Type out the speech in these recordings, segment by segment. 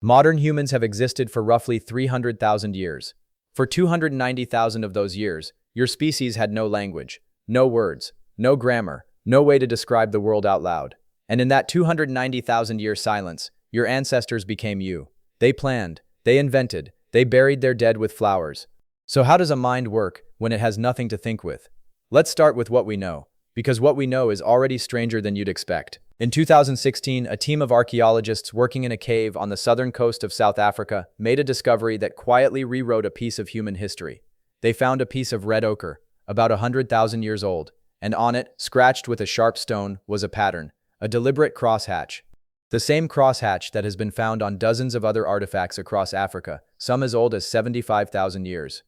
Modern humans have existed for roughly 300,000 years. For 290,000 of those years, your species had no language, no words, no grammar, no way to describe the world out loud. And in that 290,000-year silence, your ancestors became you. They planned, they invented, they buried their dead with flowers. So how does a mind work when it has nothing to think with? Let's start with what we know, because what we know is already stranger than you'd expect. In 2016, a team of archaeologists working in a cave on the southern coast of South Africa made a discovery that quietly rewrote a piece of human history. They found a piece of red ochre, about 100,000 years old, and on it, scratched with a sharp stone, was a pattern, a deliberate crosshatch. The same crosshatch that has been found on dozens of other artifacts across Africa, some as old as 75,000 years.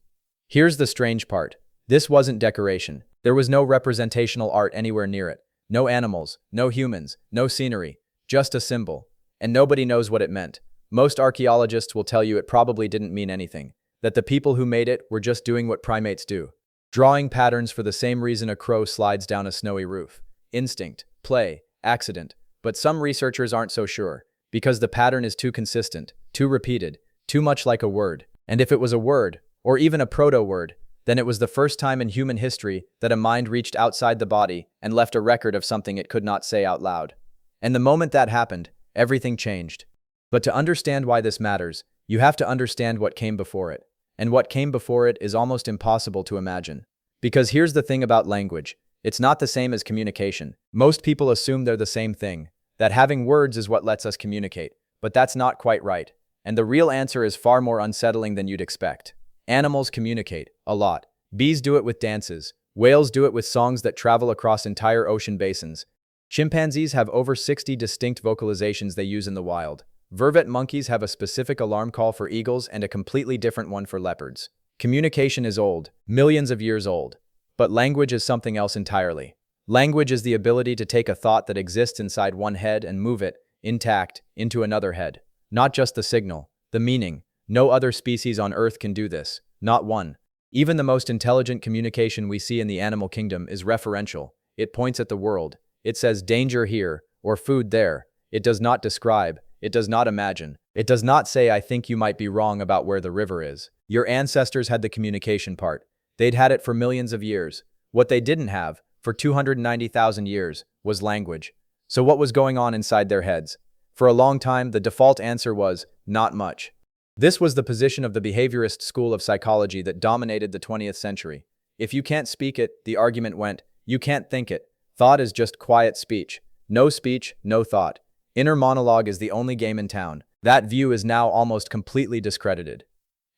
Here's the strange part. This wasn't decoration. There was no representational art anywhere near it. No animals, no humans, no scenery, just a symbol. And nobody knows what it meant. Most archaeologists will tell you it probably didn't mean anything, that the people who made it were just doing what primates do. Drawing patterns for the same reason a crow slides down a snowy roof. Instinct, play, accident. But some researchers aren't so sure, because the pattern is too consistent, too repeated, too much like a word. And if it was a word, or even a proto-word, then it was the first time in human history that a mind reached outside the body and left a record of something it could not say out loud. And the moment that happened, everything changed. But to understand why this matters, you have to understand what came before it. And what came before it is almost impossible to imagine. Because here's the thing about language. It's not the same as communication. Most people assume they're the same thing, that having words is what lets us communicate. But that's not quite right. And the real answer is far more unsettling than you'd expect. Animals communicate, a lot. Bees do it with dances. Whales do it with songs that travel across entire ocean basins. Chimpanzees have over 60 distinct vocalizations they use in the wild. Vervet monkeys have a specific alarm call for eagles and a completely different one for leopards. Communication is old, millions of years old. But language is something else entirely. Language is the ability to take a thought that exists inside one head and move it, intact, into another head. Not just the signal, the meaning. No other species on Earth can do this, not one. Even the most intelligent communication we see in the animal kingdom is referential. It points at the world. It says danger here, or food there. It does not describe. It does not imagine. It does not say I think you might be wrong about where the river is. Your ancestors had the communication part. They'd had it for millions of years. What they didn't have, for 290,000 years, was language. So what was going on inside their heads? For a long time, the default answer was, not much. This was the position of the behaviorist school of psychology that dominated the 20th century. If you can't speak it, the argument went, you can't think it. Thought is just quiet speech. No speech, no thought. Inner monologue is the only game in town. That view is now almost completely discredited.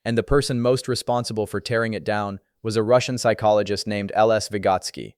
And the person most responsible for tearing it down was a Russian psychologist named L.S. Vygotsky.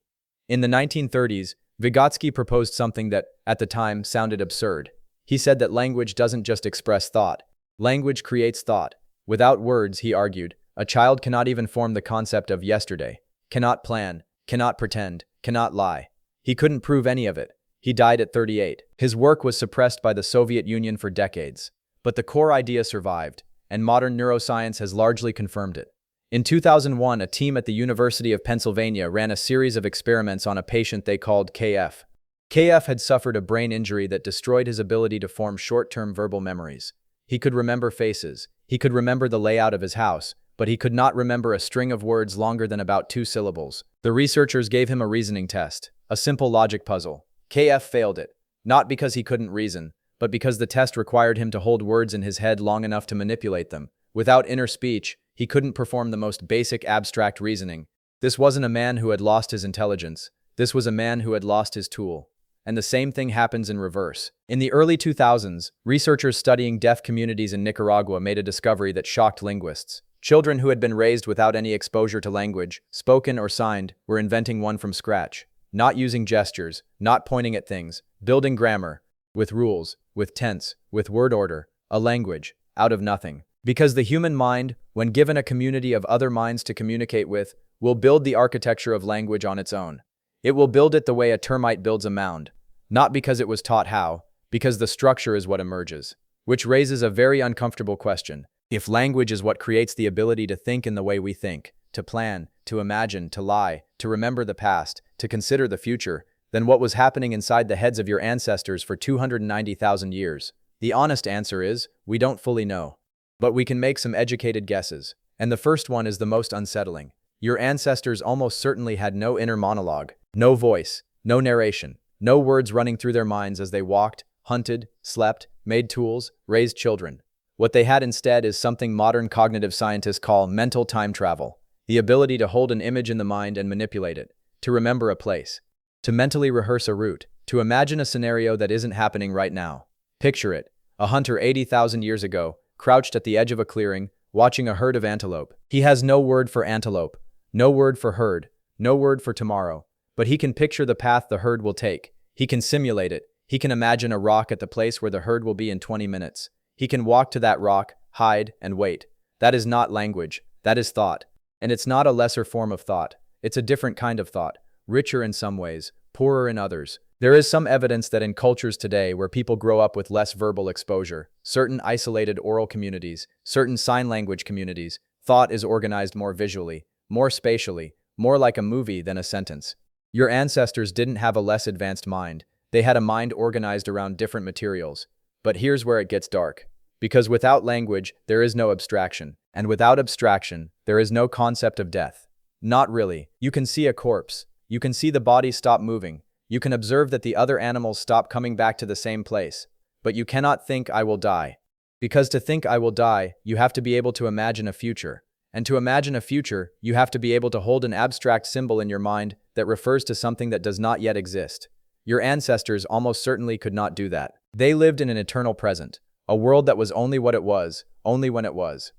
In the 1930s, Vygotsky proposed something that, at the time, sounded absurd. He said that language doesn't just express thought. Language creates thought. Without words, he argued, a child cannot even form the concept of yesterday, cannot plan, cannot pretend, cannot lie. He couldn't prove any of it. He died at 38. His work was suppressed by the Soviet Union for decades. But the core idea survived, and modern neuroscience has largely confirmed it. In 2001, a team at the University of Pennsylvania ran a series of experiments on a patient they called KF. KF had suffered a brain injury that destroyed his ability to form short-term verbal memories. He could remember faces. He could remember the layout of his house, but he could not remember a string of words longer than about 2 syllables. The researchers gave him a reasoning test, a simple logic puzzle. KF failed it, not because he couldn't reason, but because the test required him to hold words in his head long enough to manipulate them. Without inner speech, he couldn't perform the most basic abstract reasoning. This wasn't a man who had lost his intelligence. This was a man who had lost his tool. And the same thing happens in reverse. In the early 2000s, researchers studying deaf communities in Nicaragua made a discovery that shocked linguists. Children who had been raised without any exposure to language, spoken or signed, were inventing one from scratch. Not using gestures, not pointing at things, building grammar, with rules, with tense, with word order, a language, out of nothing. Because the human mind, when given a community of other minds to communicate with, will build the architecture of language on its own. It will build it the way a termite builds a mound. Not because it was taught how, because the structure is what emerges. Which raises a very uncomfortable question. If language is what creates the ability to think in the way we think, to plan, to imagine, to lie, to remember the past, to consider the future, then what was happening inside the heads of your ancestors for 290,000 years? The honest answer is, we don't fully know. But we can make some educated guesses. And the first one is the most unsettling. Your ancestors almost certainly had no inner monologue, no voice, no narration, no words running through their minds as they walked, hunted, slept, made tools, raised children. What they had instead is something modern cognitive scientists call mental time travel, the ability to hold an image in the mind and manipulate it, to remember a place, to mentally rehearse a route, to imagine a scenario that isn't happening right now. Picture it, a hunter 80,000 years ago, crouched at the edge of a clearing, watching a herd of antelope. He has no word for antelope, no word for herd, no word for tomorrow, but he can picture the path the herd will take. He can simulate it. He can imagine a rock at the place where the herd will be in 20 minutes. He can walk to that rock, hide, and wait. That is not language. That is thought. And it's not a lesser form of thought. It's a different kind of thought, richer in some ways, poorer in others. There is some evidence that in cultures today where people grow up with less verbal exposure, certain isolated oral communities, certain sign language communities, thought is organized more visually, more spatially, more like a movie than a sentence. Your ancestors didn't have a less advanced mind. They had a mind organized around different materials. But here's where it gets dark. Because without language, there is no abstraction. And without abstraction, there is no concept of death. Not really. You can see a corpse. You can see the body stop moving. You can observe that the other animals stop coming back to the same place. But you cannot think I will die. Because to think I will die, you have to be able to imagine a future. And to imagine a future, you have to be able to hold an abstract symbol in your mind that refers to something that does not yet exist. Your ancestors almost certainly could not do that. They lived in an eternal present, a world that was only what it was, only when it was.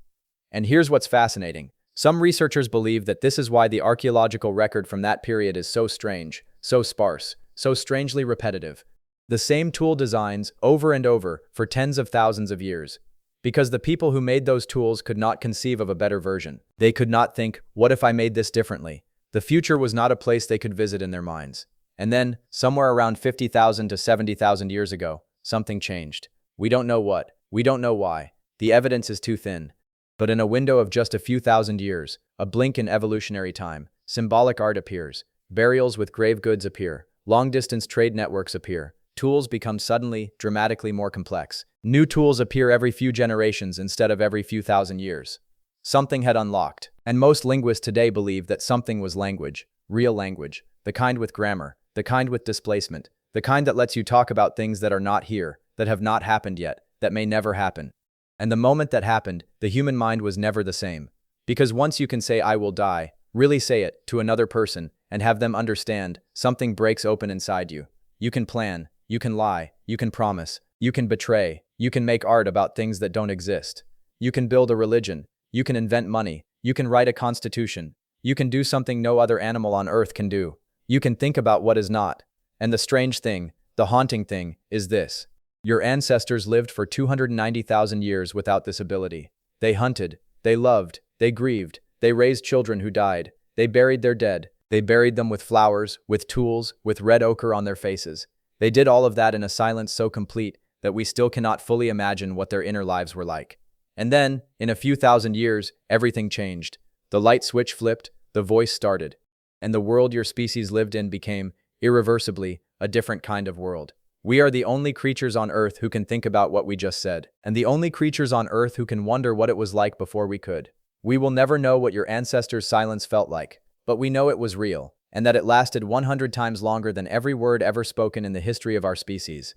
And here's what's fascinating. Some researchers believe that this is why the archaeological record from that period is so strange, so sparse, so strangely repetitive. The same tool designs over and over for tens of thousands of years. Because the people who made those tools could not conceive of a better version. They could not think, what if I made this differently? The future was not a place they could visit in their minds. And then, somewhere around 50,000 to 70,000 years ago, something changed. We don't know what. We don't know why. The evidence is too thin. But in a window of just a few thousand years, a blink in evolutionary time, symbolic art appears. Burials with grave goods appear. Long-distance trade networks appear. Tools become suddenly, dramatically more complex. New tools appear every few generations instead of every few thousand years. Something had unlocked. And most linguists today believe that something was language, real language, the kind with grammar, the kind with displacement, the kind that lets you talk about things that are not here, that have not happened yet, that may never happen. And the moment that happened, the human mind was never the same. Because once you can say I will die, really say it, to another person, and have them understand, something breaks open inside you. You can plan, you can lie, you can promise, you can betray, you can make art about things that don't exist. You can build a religion, you can invent money, you can write a constitution, you can do something no other animal on earth can do. You can think about what is not. And the strange thing, the haunting thing, is this. Your ancestors lived for 290,000 years without this ability. They hunted, they loved, they grieved, they raised children who died, they buried their dead, they buried them with flowers, with tools, with red ochre on their faces. They did all of that in a silence so complete that we still cannot fully imagine what their inner lives were like. And then, in a few thousand years, everything changed. The light switch flipped, the voice started. And the world your species lived in became, irreversibly, a different kind of world. We are the only creatures on Earth who can think about what we just said, and the only creatures on Earth who can wonder what it was like before we could. We will never know what your ancestors' silence felt like, but we know it was real, and that it lasted 100 times longer than every word ever spoken in the history of our species.